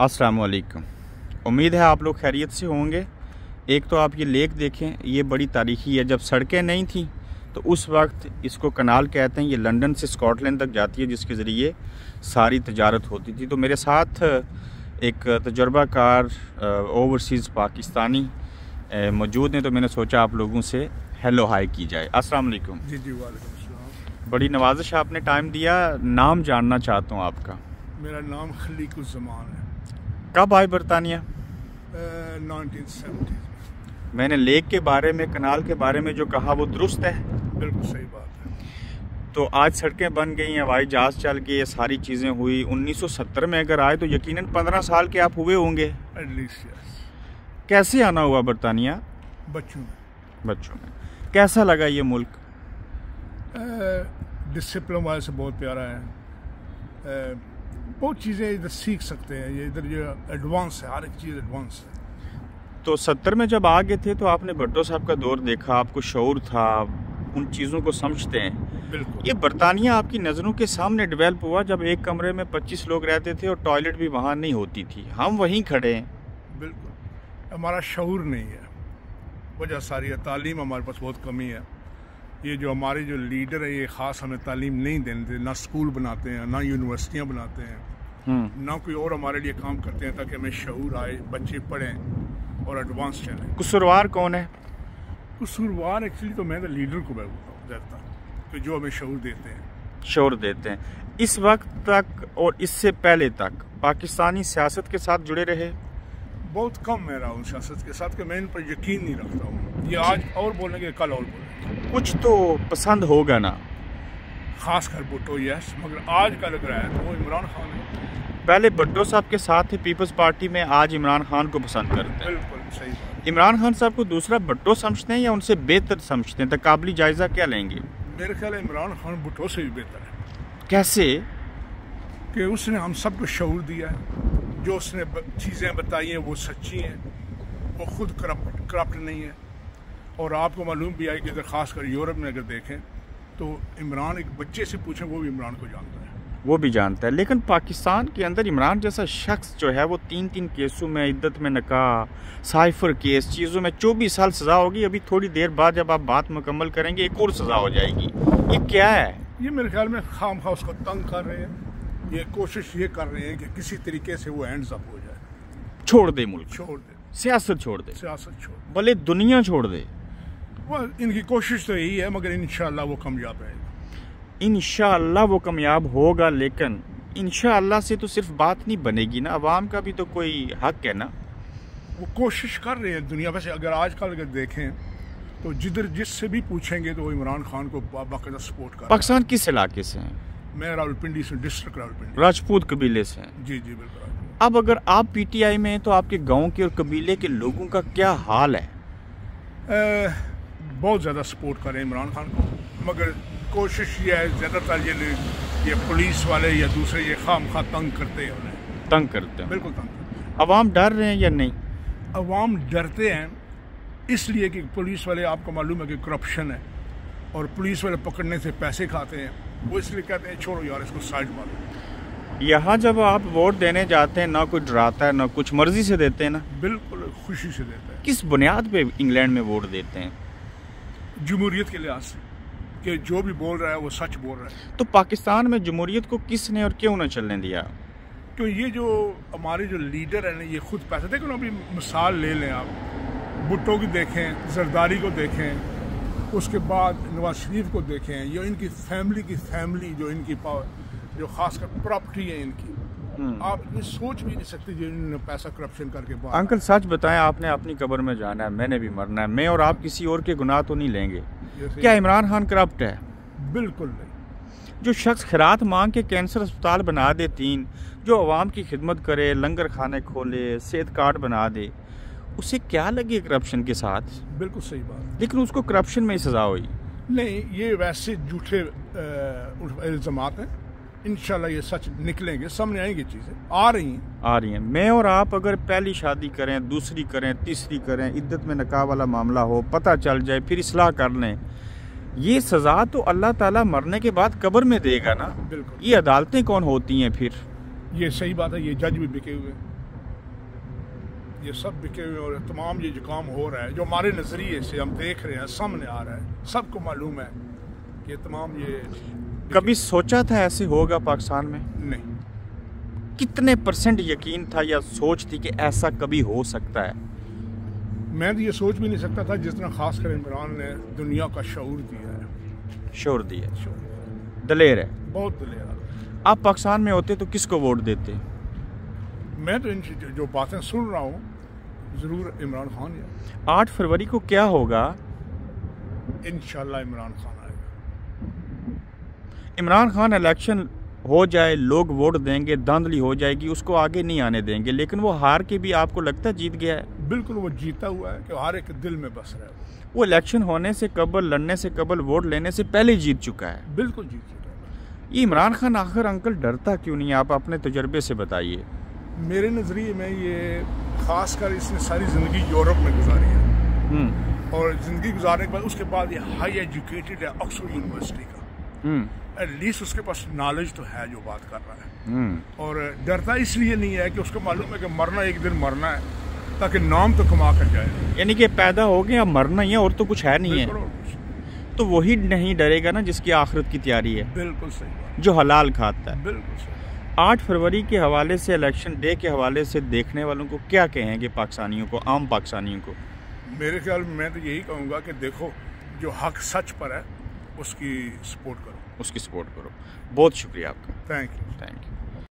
अस्सलाम वालेकुम। उम्मीद है आप लोग खैरियत से होंगे। एक तो आप ये लेक देखें, ये बड़ी तारीखी है। जब सड़कें नहीं थी तो उस वक्त इसको कनाल कहते हैं। ये लंदन से स्कॉटलैंड तक जाती है, जिसके ज़रिए सारी तजारत होती थी। तो मेरे साथ एक तजुर्बाकार ओवरसीज़ पाकिस्तानी मौजूद हैं, तो मैंने सोचा आप लोगों से हेलो हाय की जाए। अस्सलाम वालेकुम। जी जी, वालेकुम अस्सलाम। बड़ी नवाजिश आपने टाइम दिया। नाम जानना चाहता हूँ आपका। मेरा नाम खलीकुज़्ज़मान है। कब आए बरतानिया? 1970 में। मैंने लेक के बारे में, कनाल के बारे में जो कहा वो दुरुस्त है? बिल्कुल सही बात है। तो आज सड़कें बन गई हैं, हवाई जहाज़ चल गए, ये सारी चीज़ें हुई। 1970 में अगर आए तो यकीनन 15 साल के आप हुए होंगे एटलीस्ट, यस। कैसे आना हुआ बरतानिया? बच्चों में कैसा लगा ये मुल्क? डिसिप्लिन वाले से बहुत प्यारा है। बहुत चीज़ें इधर सीख सकते हैं। ये इधर जो एडवांस है, हर एक चीज़ एडवांस है। तो 70 में जब आ गए थे तो आपने भट्टो साहब का दौर देखा, आपको शऊर था, उन चीज़ों को समझते हैं। बिल्कुल। ये बरतानिया आपकी नज़रों के सामने डेवलप हुआ जब एक कमरे में 25 लोग रहते थे और टॉयलेट भी वहाँ नहीं होती थी। हम वहीं खड़े हैं। बिल्कुल, हमारा शऊर नहीं है, वजह सारी है। तालीम हमारे पास बहुत कमी है। ये जो हमारे जो लीडर है, ये ख़ास हमें तालीम नहीं देते। ना स्कूल बनाते हैं, ना यूनिवर्सिटियाँ बनाते हैं, ना कोई और हमारे लिए काम करते हैं ताकि हमें शऊर आए, बच्चे पढ़ें और एडवांस चलें। कसूरवार कौन है? कसूरवार एक्चुअली तो मैं तो लीडर को देखता हूँ कि जो हमें शऊर देते हैं। शऊर देते हैं। इस वक्त तक और इससे पहले तक पाकिस्तानी सियासत के साथ जुड़े रहे? बहुत कम मैं रहा हूँ सियासत के साथ, कि मैं इन पर यकीन नहीं रखता हूँ। ये आज और बोलेंगे, कल और बोलेंगे। कुछ तो पसंद होगा ना, खासकर भुट्टो, यस, मगर आज का लग रहा है तो वो इमरान खान है। पहले भट्टो साहब के साथ थे पीपल्स पार्टी में, आज इमरान खान को पसंद करते हैं। बिल्कुल सही बात। इमरान खान साहब को दूसरा भट्टो समझते हैं या उनसे बेहतर समझते हैं? तकाबली जायजा क्या लेंगे? मेरे ख्याल है इमरान खान भुट्टो से भी बेहतर है। कैसे? कि उसने हम सबको शऊर दिया है। जो उसने चीज़ें बताई हैं वो सच्ची हैं। वो खुद करप्ट नहीं है। और आपको मालूम भी है कि अगर खासकर यूरोप में अगर देखें तो इमरान, एक बच्चे से पूछें वो भी इमरान को जानता है। वो भी जानता है। लेकिन पाकिस्तान के अंदर इमरान जैसा शख्स जो है वो 3 केसों में, इद्दत में निकाह, साइफर केस, चीज़ों में 24 साल सज़ा होगी। अभी थोड़ी देर बाद जब आप बात मुकम्मल करेंगे एक और सज़ा हो जाएगी। ये क्या है? ये मेरे ख्याल में खामखा उसको तंग कर रहे हैं। ये कोशिश ये कर रहे हैं कि किसी तरीके से वो एंड्स अप हो जाए। छोड़ दे मुल्क, छोड़ दे, सियासत छोड़ दे, सियासत छोड़ दे, भले दुनिया छोड़ दे। वो इनकी कोशिश तो यही है, मगर इंशाअल्लाह वो कामयाब रहेगा। इंशाअल्लाह वो कामयाब होगा, लेकिन इंशाअल्लाह से तो सिर्फ बात नहीं बनेगी ना, अवाम का भी तो कोई हक है ना। वो कोशिश कर रहे हैं दुनिया। वैसे अगर आजकल अगर देखें तो जिधर जिससे भी पूछेंगे तो वो इमरान खान को बाकायदा सपोर्ट कर। पाकिस्तान किस इलाके से हैं? मैं रावलपिंडी से, डिस्ट्रिक्ट रावलपिंडी, राजपूत कबीले से हैं। जी जी बिल्कुल। अब अगर आप पीटीआई में हैं तो आपके गांव के और कबीले के लोगों का क्या हाल है? बहुत ज़्यादा सपोर्ट करें इमरान खान को, मगर कोशिश ये है, ज़्यादातर ये पुलिस वाले या दूसरे ये खामखा तंग करते हैं उन्हें। तंग करते हैं? बिल्कुल तंग करते हैं। अवाम डर रहे हैं या नहीं? अवाम डरते हैं इसलिए कि पुलिस वाले, आपको मालूम है कि करप्शन है और पुलिस वाले पकड़ने से पैसे खाते हैं। वो इसलिए कहते हैं छोड़ो यार, इसको साइड मारो। यहाँ जब आप वोट देने जाते हैं ना कोई डराता है ना कुछ, मर्जी से देते हैं ना? बिल्कुल खुशी से देते हैं। किस बुनियाद पे इंग्लैंड में वोट देते हैं? जमहूरियत के लिहाज से, कि जो भी बोल रहा है वो सच बोल रहा है। तो पाकिस्तान में जमहूरियत को किसने और क्यों न चलने दिया? तो ये जो हमारे जो लीडर है ना, ये खुद पैसे, देखो ना, अभी मिसाल ले लें आप, भुट्टो की देखें, जरदारी को देखें, उसके बाद नवाज शरीफ को देखें, या इनकी फैमिली जो इनकी जो खासकर प्रॉपर्टी है इनकी, आप ये सोच भी नहीं सकते जो इन्होंने पैसा करप्शन करके। अंकल सच बताएं, आपने अपनी कब्र में जाना है, मैंने भी मरना है, मैं और आप किसी और के गुनाह तो नहीं लेंगे। क्या इमरान खान करप्ट है? बिल्कुल नहीं। जो शख्स खैरात मांग के कैंसर अस्पताल बना दे 3, जो अवाम की खिदमत करे, लंगर खाने खोले, सेहत कार्ड बना दे, उसे क्या लगे करप्शन के साथ? बिल्कुल सही बात। लेकिन उसको करप्शन में ही सजा हुई। नहीं, ये वैसे झूठे इल्ज़ामात हैं। इंशाल्लाह ये सच निकलेंगे, सामने आएंगी, चीज़ें आ रही हैं। मैं और आप अगर पहली शादी करें, दूसरी करें, तीसरी करें, इद्दत में निकाह वाला मामला हो, पता चल जाए, फिर इस्लाह कर लें, ये सज़ा तो अल्लाह ताला मरने के बाद कब्र में देगा ना। बिल्कुल। ये अदालतें कौन होती हैं फिर? ये सही बात है, ये जज भी बिके हुए। ये सब बिके हुए और तमाम ये जो काम हो रहा है जो हमारे नज़रिए से हम देख रहे हैं सामने आ रहा है, सबको मालूम है कि तमाम ये। कभी सोचा था ऐसे होगा पाकिस्तान में? नहीं। कितने % यकीन था या सोच थी कि ऐसा कभी हो सकता है? मैं तो ये सोच भी नहीं सकता था जितना खासकर इमरान ने दुनिया का शऊर दिया है। शऊर दिया, दलेर है, बहुत दलेर है। आप पाकिस्तान में होते तो किसको वोट देते? मैं तो इन जो बातें सुन रहा हूँ ज़रूर इमरान खान है। 8 फरवरी को क्या होगा? इंशाल्लाह इमरान खान आएगा। इमरान खान इलेक्शन हो जाए, लोग वोट देंगे, धांधली हो जाएगी, उसको आगे नहीं आने देंगे, लेकिन वो हार के भी आपको लगता है जीत गया है? बिल्कुल, वो जीता हुआ है कि हर एक दिल में बस रहा है। वो इलेक्शन होने से कबल, लड़ने से कबल, वोट लेने से पहले जीत चुका है। बिल्कुल जीत चुका है। ये इमरान खान आखिर अंकल डरता क्यों नहीं? आप अपने तजर्बे से बताइए। मेरे नज़रिए में ये खासकर इसने सारी ज़िंदगी यूरोप में गुजारी है और ज़िंदगी गुजारने के बाद उसके बाद ये हाई एजुकेटेड है ऑक्सफोर्ड यूनिवर्सिटी का। एटलीस्ट उसके पास नॉलेज तो है जो बात कर रहा है। और डरता इसलिए नहीं है कि उसको मालूम है कि मरना एक दिन मरना है, ताकि नाम तो कमा कर जाए। यानी कि पैदा हो गया, मरना ही है और तो कुछ है नहीं है। तो वही नहीं डरेगा ना जिसकी आखिरत की तैयारी है। बिल्कुल सही, जो हलाल खाता है। बिल्कुल सही। 8 फरवरी के हवाले से, इलेक्शन डे के हवाले से देखने वालों को क्या कहेंगे, पाकिस्तानियों को, आम पाकिस्तानियों को? मेरे ख्याल में मैं तो यही कहूँगा कि देखो जो हक सच पर है उसकी सपोर्ट करो। उसकी सपोर्ट करो। बहुत शुक्रिया आपका। Thank you. Thank you.